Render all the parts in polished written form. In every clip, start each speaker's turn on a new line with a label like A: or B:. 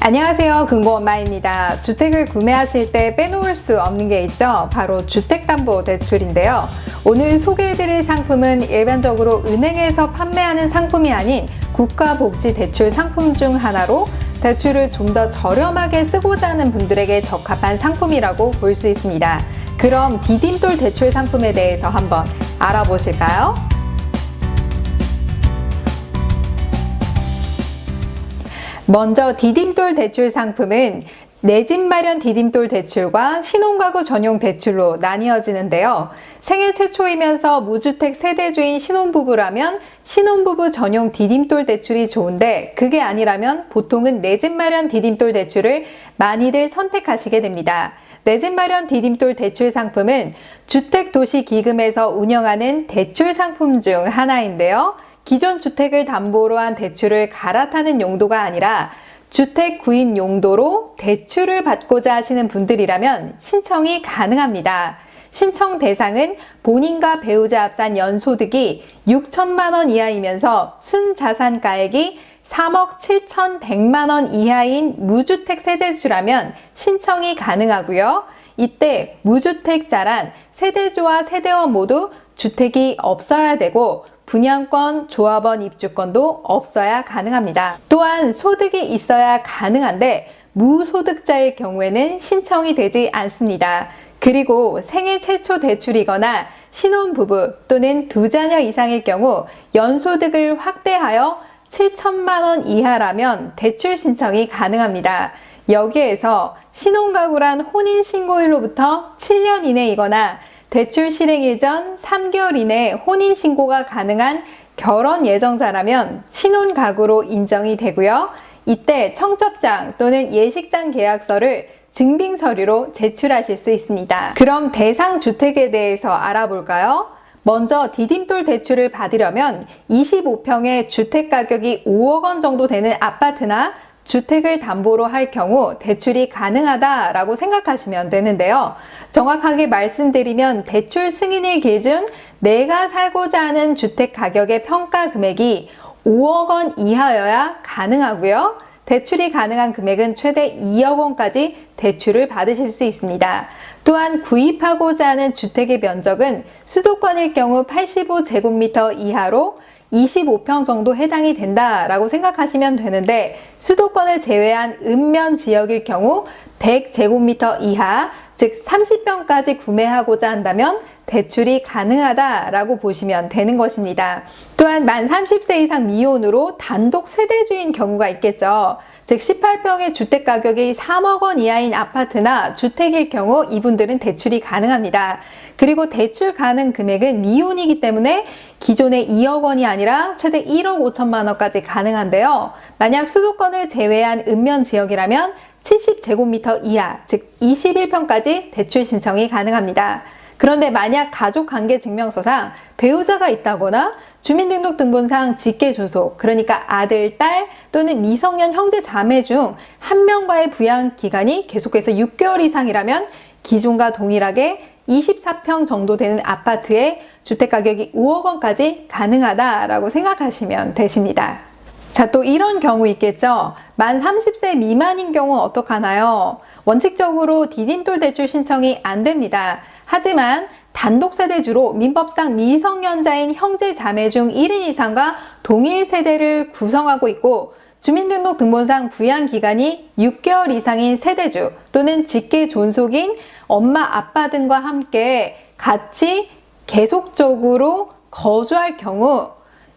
A: 안녕하세요. 금고엄마입니다. 주택을 구매하실 때 빼놓을 수 없는 게 있죠. 바로 주택담보대출인데요. 오늘 소개해드릴 상품은 일반적으로 은행에서 판매하는 상품이 아닌 국가복지대출 상품 중 하나로 대출을 좀 더 저렴하게 쓰고자 하는 분들에게 적합한 상품이라고 볼 수 있습니다. 그럼 디딤돌 대출 상품에 대해서 한번 알아보실까요? 먼저 디딤돌 대출 상품은 내 집 마련 디딤돌 대출과 신혼가구 전용 대출로 나뉘어지는데요. 생애 최초이면서 무주택 세대주인 신혼부부라면 신혼부부 전용 디딤돌 대출이 좋은데 그게 아니라면 보통은 내 집 마련 디딤돌 대출을 많이들 선택하시게 됩니다. 내 집 마련 디딤돌 대출 상품은 주택도시기금에서 운영하는 대출 상품 중 하나인데요. 기존 주택을 담보로 한 대출을 갈아타는 용도가 아니라 주택 구입 용도로 대출을 받고자 하시는 분들이라면 신청이 가능합니다. 신청 대상은 본인과 배우자 합산 연소득이 6천만 원 이하이면서 순자산가액이 3억 7,100만 원 이하인 무주택 세대주라면 신청이 가능하고요. 이때 무주택자란 세대주와 세대원 모두 주택이 없어야 되고 분양권, 조합원 입주권도 없어야 가능합니다. 또한 소득이 있어야 가능한데 무소득자일 경우에는 신청이 되지 않습니다. 그리고 생애 최초 대출이거나 신혼부부 또는 2자녀 이상일 경우 연소득을 확대하여 7천만 원 이하라면 대출 신청이 가능합니다. 여기에서 신혼가구란 혼인신고일로부터 7년 이내이거나 대출 실행일 전 3개월 이내 혼인신고가 가능한 결혼 예정자라면 신혼가구로 인정이 되고요. 이때 청첩장 또는 예식장 계약서를 증빙서류로 제출하실 수 있습니다. 그럼 대상 주택에 대해서 알아볼까요? 먼저 디딤돌 대출을 받으려면 25평의 주택 가격이 5억 원 정도 되는 아파트나 주택을 담보로 할 경우 대출이 가능하다라고 생각하시면 되는데요. 정확하게 말씀드리면 대출 승인일 기준 내가 살고자 하는 주택 가격의 평가 금액이 5억 원 이하여야 가능하고요. 대출이 가능한 금액은 최대 2억 원까지 대출을 받으실 수 있습니다. 또한 구입하고자 하는 주택의 면적은 수도권일 경우 85제곱미터 이하로 25평 정도 해당이 된다라고 생각하시면 되는데 수도권을 제외한 읍면 지역일 경우 100제곱미터 이하, 즉 30평까지 구매하고자 한다면 대출이 가능하다라고 보시면 되는 것입니다. 또한 만 30세 이상 미혼으로 단독 세대주인 경우가 있겠죠. 즉 18평의 주택 가격이 3억 원 이하인 아파트나 주택일 경우 이분들은 대출이 가능합니다. 그리고 대출 가능 금액은 미혼이기 때문에 기존의 2억 원이 아니라 최대 1억 5천만 원까지 가능한데요. 만약 수도권을 제외한 읍면 지역이라면 70제곱미터 이하, 즉 21평까지 대출 신청이 가능합니다. 그런데 만약 가족관계증명서상 배우자가 있다거나 주민등록등본상 직계존속, 그러니까 아들, 딸 또는 미성년 형제, 자매 중 한 명과의 부양기간이 계속해서 6개월 이상이라면 기존과 동일하게 24평 정도 되는 아파트에 주택가격이 5억 원까지 가능하다라고 생각하시면 되십니다. 자, 또 이런 경우 있겠죠. 만 30세 미만인 경우 어떡하나요? 원칙적으로 디딤돌 대출 신청이 안 됩니다. 하지만 단독세대주로 민법상 미성년자인 형제, 자매 중 1인 이상과 동일 세대를 구성하고 있고 주민등록등본상 부양기간이 6개월 이상인 세대주 또는 직계 존속인 엄마, 아빠 등과 함께 같이 계속적으로 거주할 경우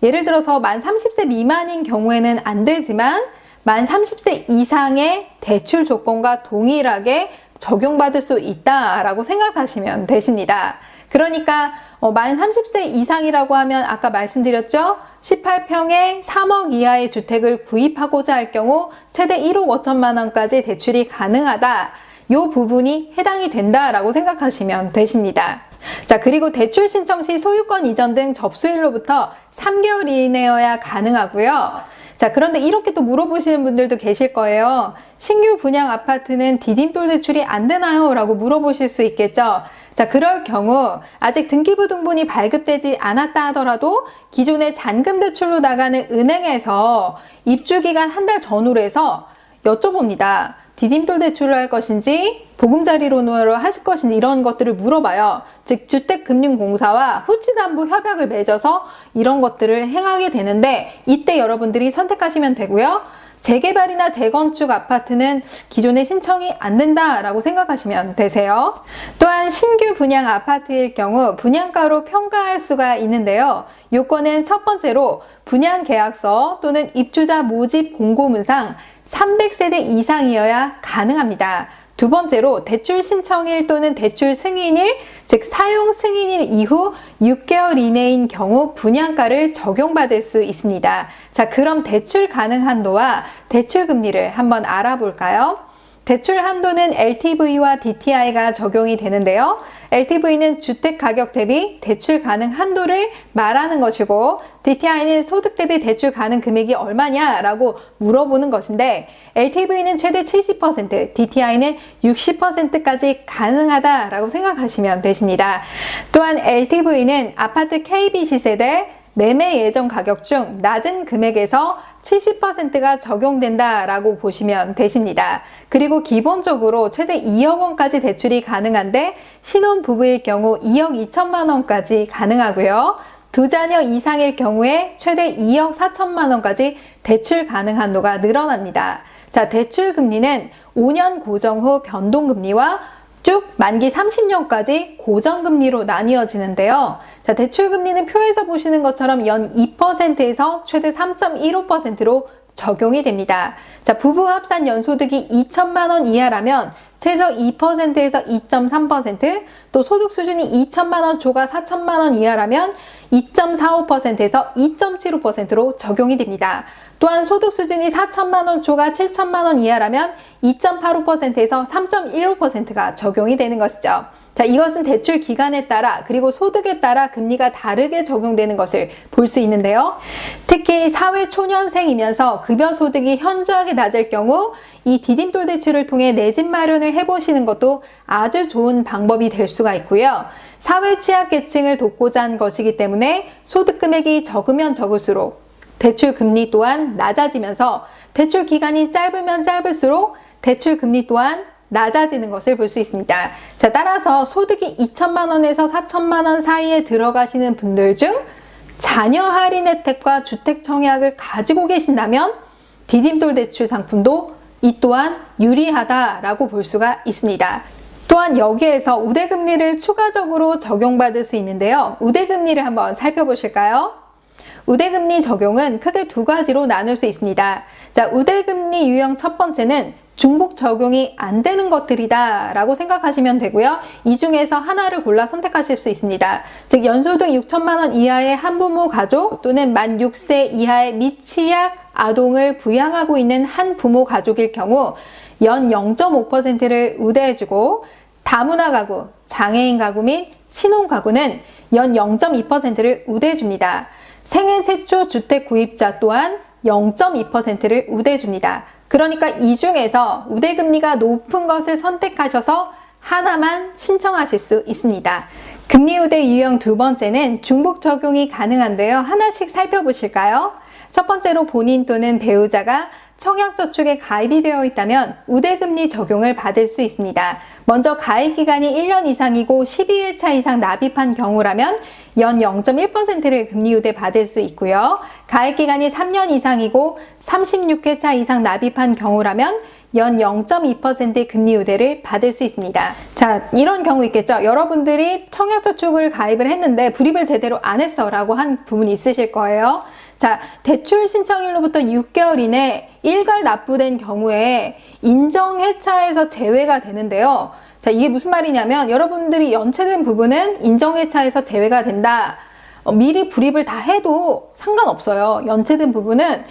A: 예를 들어서 만 30세 미만인 경우에는 안 되지만 만 30세 이상의 대출 조건과 동일하게 적용받을 수 있다라고 생각하시면 되십니다. 그러니까 만 30세 이상이라고 하면 아까 말씀드렸죠? 18평에 3억 이하의 주택을 구입하고자 할 경우 최대 1억 5천만 원까지 대출이 가능하다. 이 부분이 해당이 된다라고 생각하시면 되십니다. 자, 그리고 대출 신청 시 소유권 이전 등 접수일로부터 3개월 이내여야 가능하고요. 자, 그런데 이렇게 또 물어보시는 분들도 계실 거예요. 신규 분양 아파트는 디딤돌 대출이 안 되나요? 라고 물어보실 수 있겠죠. 자, 그럴 경우 아직 등기부 등본이 발급되지 않았다 하더라도 기존의 잔금 대출로 나가는 은행에서 입주기간 한 달 전후로 해서 여쭤봅니다. 디딤돌 대출로 할 것인지 보금자리론으로 하실 것인지 이런 것들을 물어봐요. 즉 주택금융공사와 후치담보 협약을 맺어서 이런 것들을 행하게 되는데 이때 여러분들이 선택하시면 되고요. 재개발이나 재건축 아파트는 기존에 신청이 안 된다라고 생각하시면 되세요. 또한 신규 분양 아파트일 경우 분양가로 평가할 수가 있는데요. 요건은 첫 번째로 분양계약서 또는 입주자 모집 공고문상 300세대 이상이어야 가능합니다. 두 번째로 대출 신청일 또는 대출 승인일, 즉 사용 승인일 이후 6개월 이내인 경우 분양가를 적용받을 수 있습니다. 자, 그럼 대출 가능 한도와 대출 금리를 한번 알아볼까요? 대출 한도는 LTV와 DTI가 적용이 되는데요. LTV는 주택 가격 대비 대출 가능 한도를 말하는 것이고 DTI는 소득 대비 대출 가능 금액이 얼마냐라고 물어보는 것인데 LTV는 최대 70%, DTI는 60%까지 가능하다라고 생각하시면 되십니다. 또한 LTV는 아파트 KBC 세대 매매 예정 가격 중 낮은 금액에서 70%가 적용된다라고 보시면 되십니다. 그리고 기본적으로 최대 2억 원까지 대출이 가능한데 신혼부부일 경우 2억 2천만 원까지 가능하고요. 두 자녀 이상일 경우에 최대 2억 4천만 원까지 대출 가능 한도가 늘어납니다. 자, 대출 금리는 5년 고정 후 변동금리와 쭉 만기 30년까지 고정금리로 나뉘어지는데요. 자, 대출금리는 표에서 보시는 것처럼 연 2%에서 최대 3.15%로 적용이 됩니다. 자, 부부 합산 연소득이 2천만 원 이하라면 최저 2%에서 2.3%, 또 소득 수준이 2천만 원 초과 4천만 원 이하라면 2.45%에서 2.75%로 적용이 됩니다. 또한 소득 수준이 4천만 원 초과 7천만 원 이하라면 2.85%에서 3.15%가 적용이 되는 것이죠. 자, 이것은 대출 기간에 따라 그리고 소득에 따라 금리가 다르게 적용되는 것을 볼 수 있는데요. 특히 사회 초년생이면서 급여 소득이 현저하게 낮을 경우 이 디딤돌 대출을 통해 내 집 마련을 해보시는 것도 아주 좋은 방법이 될 수가 있고요. 사회 취약계층을 돕고자 한 것이기 때문에 소득 금액이 적으면 적을수록 대출 금리 또한 낮아지면서 대출 기간이 짧으면 짧을수록 대출 금리 또한 낮아지는 것을 볼 수 있습니다. 자, 따라서 소득이 2천만 원에서 4천만 원 사이에 들어가시는 분들 중 자녀 할인 혜택과 주택 청약을 가지고 계신다면 디딤돌 대출 상품도 이 또한 유리하다라고 볼 수가 있습니다. 또한 여기에서 우대금리를 추가적으로 적용받을 수 있는데요. 우대금리를 한번 살펴보실까요? 우대금리 적용은 크게 두 가지로 나눌 수 있습니다. 자, 우대금리 유형 첫 번째는 중복 적용이 안 되는 것들이다 라고 생각하시면 되고요. 이 중에서 하나를 골라 선택하실 수 있습니다. 즉 연소득 6천만 원 이하의 한부모 가족 또는 만 6세 이하의 미취학 아동을 부양하고 있는 한 부모 가족일 경우 연 0.5%를 우대해주고 다문화 가구, 장애인 가구 및 신혼 가구는 연 0.2%를 우대해줍니다. 생애 최초 주택 구입자 또한 0.2%를 우대해줍니다. 그러니까 이 중에서 우대금리가 높은 것을 선택하셔서 하나만 신청하실 수 있습니다. 금리 우대 유형 두 번째는 중복 적용이 가능한데요. 하나씩 살펴보실까요? 첫 번째로 본인 또는 배우자가 청약저축에 가입이 되어 있다면 우대금리 적용을 받을 수 있습니다. 먼저 가입 기간이 1년 이상이고 12일차 이상 납입한 경우라면 연 0.1%를 금리 우대 받을 수 있고요. 가입 기간이 3년 이상이고 36회차 이상 납입한 경우라면 연 0.2% 금리 우대를 받을 수 있습니다. 자, 이런 경우 있겠죠. 여러분들이 청약저축을 가입을 했는데 불입을 제대로 안 했어 라고 한 부분이 있으실 거예요. 자, 대출 신청일로부터 6개월 이내 일괄 납부된 경우에 인정해차에서 제외가 되는데요. 자, 이게 무슨 말이냐면 여러분들이 연체된 부분은 인정해차에서 제외가 된다. 미리 불입을 다 해도 상관없어요. 연체된 부분은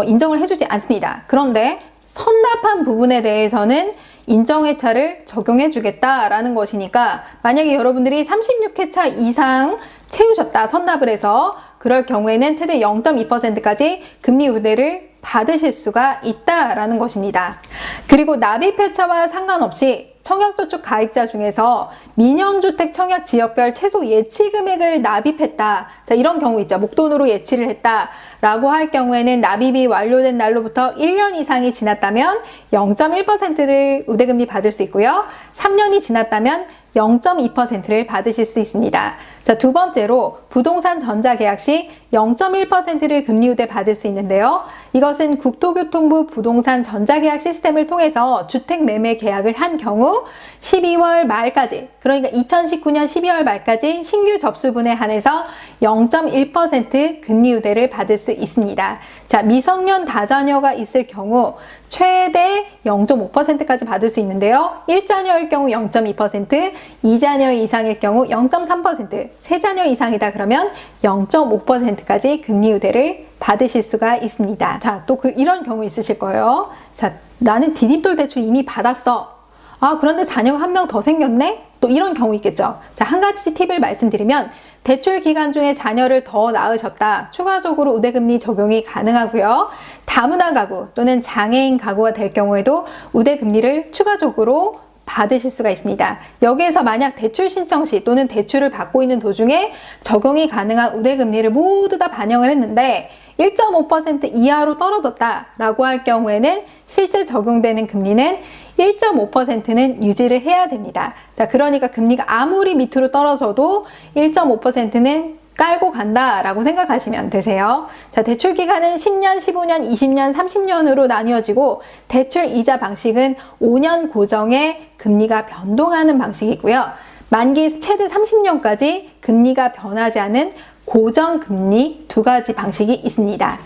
A: 인정을 해주지 않습니다. 그런데 선납한 부분에 대해서는 인정해차를 적용해 주겠다라는 것이니까 만약에 여러분들이 36회차 이상 채우셨다, 선납을 해서 그럴 경우에는 최대 0.2%까지 금리 우대를 받으실 수가 있다라는 것입니다. 그리고 납입회차와 상관없이 청약저축 가입자 중에서 민영주택 청약 지역별 최소 예치 금액을 납입했다. 자, 이런 경우 있죠. 목돈으로 예치를 했다. 라고 할 경우에는 납입이 완료된 날로부터 1년 이상이 지났다면 0.1%를 우대금리 받을 수 있고요. 3년이 지났다면 0.2%를 받으실 수 있습니다. 자, 두 번째로 부동산 전자계약 시 0.1%를 금리 우대 받을 수 있는데요. 이것은 국토교통부 부동산 전자계약 시스템을 통해서 주택 매매 계약을 한 경우 12월 말까지, 그러니까 2019년 12월 말까지 신규 접수분에 한해서 0.1% 금리 우대를 받을 수 있습니다. 자, 미성년 다자녀가 있을 경우 최대 0.5%까지 받을 수 있는데요. 1자녀일 경우 0.2%, 2자녀 이상일 경우 0.3%, 3자녀 이상이다 그러면 0.5%까지 금리 우대를 받으실 수가 있습니다. 자, 또 이런 경우 있으실 거예요. 자, 나는 디딤돌 대출 이미 받았어. 아, 그런데 자녀가 한 명 더 생겼네? 또 이런 경우 있겠죠. 자, 한 가지 팁을 말씀드리면 대출 기간 중에 자녀를 더 낳으셨다. 추가적으로 우대금리 적용이 가능하고요. 다문화 가구 또는 장애인 가구가 될 경우에도 우대금리를 추가적으로 받으실 수가 있습니다. 여기에서 만약 대출 신청 시 또는 대출을 받고 있는 도중에 적용이 가능한 우대금리를 모두 다 반영을 했는데 1.5% 이하로 떨어졌다라고 할 경우에는 실제 적용되는 금리는 1.5%는 유지를 해야 됩니다. 자, 그러니까 금리가 아무리 밑으로 떨어져도 1.5%는 깔고 간다라고 생각하시면 되세요. 자, 대출 기간은 10년, 15년, 20년, 30년으로 나뉘어지고 대출 이자 방식은 5년 고정의 금리가 변동하는 방식이고요. 만기 최대 30년까지 금리가 변하지 않은 고정금리 두 가지 방식이 있습니다.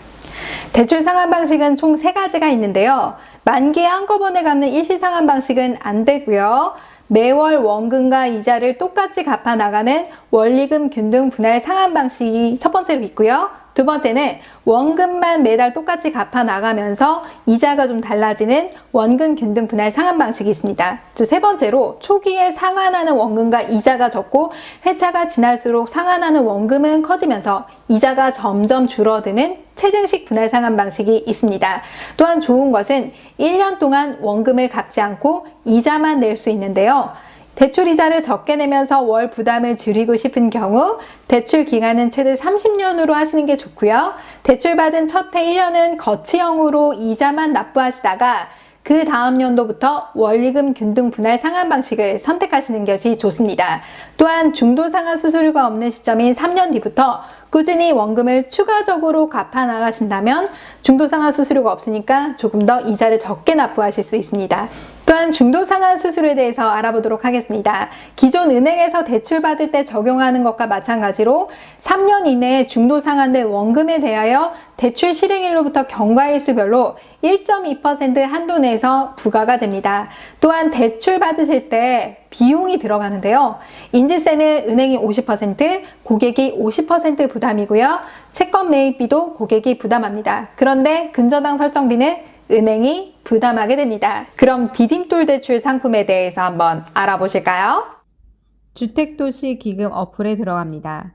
A: 대출 상환 방식은 총 3가지가 있는데요. 만기에 한꺼번에 갚는 일시상환 방식은 안 되고요. 매월 원금과 이자를 똑같이 갚아 나가는 원리금 균등 분할 상환 방식이 첫 번째로 있고요. 두 번째는 원금만 매달 똑같이 갚아 나가면서 이자가 좀 달라지는 원금 균등 분할 상환 방식이 있습니다. 세 번째로 초기에 상환하는 원금과 이자가 적고 회차가 지날수록 상환하는 원금은 커지면서 이자가 점점 줄어드는 체증식 분할 상환 방식이 있습니다. 또한 좋은 것은 1년 동안 원금을 갚지 않고 이자만 낼 수 있는데요. 대출 이자를 적게 내면서 월 부담을 줄이고 싶은 경우 대출 기간은 최대 30년으로 하시는 게 좋고요. 대출받은 첫 해 1년은 거치형으로 이자만 납부하시다가 그 다음 연도부터 원리금 균등 분할 상환 방식을 선택하시는 것이 좋습니다. 또한 중도상환 수수료가 없는 시점인 3년 뒤부터 꾸준히 원금을 추가적으로 갚아 나가신다면 중도상환 수수료가 없으니까 조금 더 이자를 적게 납부하실 수 있습니다. 또한 중도상환 수수료에 대해서 알아보도록 하겠습니다. 기존 은행에서 대출 받을 때 적용하는 것과 마찬가지로 3년 이내에 중도상환된 원금에 대하여 대출 실행일로부터 경과일수별로 1.2% 한도 내에서 부과가 됩니다. 또한 대출 받으실 때 비용이 들어가는데요. 인지세는 은행이 50%, 고객이 50% 부담이고요. 채권 매입비도 고객이 부담합니다. 그런데 근저당 설정비는 은행이 부담하게 됩니다. 그럼 디딤돌 대출 상품에 대해서 한번 알아보실까요? 주택도시기금 어플에 들어갑니다.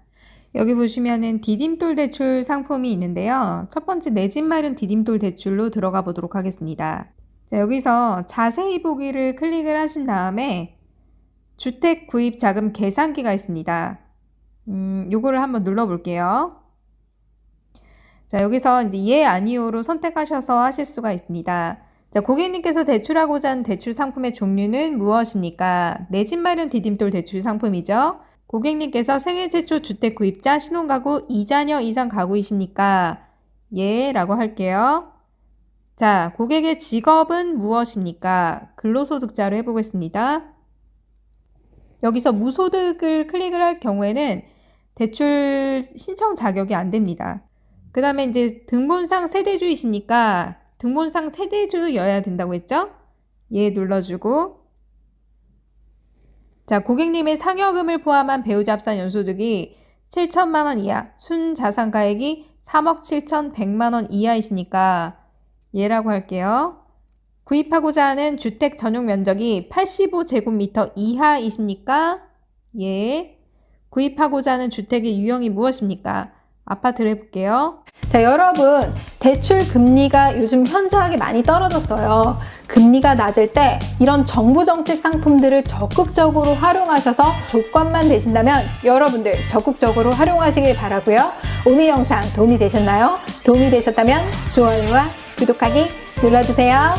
A: 여기 보시면은 디딤돌 대출 상품이 있는데요. 첫 번째 내 집 마련 디딤돌 대출로 들어가 보도록 하겠습니다. 자, 여기서 자세히 보기를 클릭을 하신 다음에 주택 구입 자금 계산기가 있습니다. 요거를 한번 눌러 볼게요. 자, 여기서 이제 예, 아니오로 선택하셔서 하실 수가 있습니다. 자, 고객님께서 대출하고자 하는 대출 상품의 종류는 무엇입니까? 내 집 마련 디딤돌 대출 상품이죠. 고객님께서 생애 최초 주택 구입자, 신혼가구, 2자녀 이상 가구이십니까? 예, 라고 할게요. 자, 고객의 직업은 무엇입니까? 근로소득자로 해보겠습니다. 여기서 무소득을 클릭을 할 경우에는 대출 신청 자격이 안 됩니다. 그 다음에 이제 등본상 세대주이십니까? 등본상 세대주여야 된다고 했죠? 예 눌러주고, 자, 고객님의 상여금을 포함한 배우자 합산 연소득이 7천만 원 이하, 순자산가액이 3억 7,100만 원 이하이십니까? 예라고 할게요. 구입하고자 하는 주택 전용 면적이 85제곱미터 이하이십니까? 예. 구입하고자 하는 주택의 유형이 무엇입니까? 아파트를 해볼게요. 자, 여러분, 대출 금리가 요즘 현저하게 많이 떨어졌어요. 금리가 낮을 때 이런 정부 정책 상품들을 적극적으로 활용하셔서 조건만 되신다면 여러분들 적극적으로 활용하시길 바라고요. 오늘 영상 도움이 되셨나요? 도움이 되셨다면 좋아요와 구독하기 눌러주세요.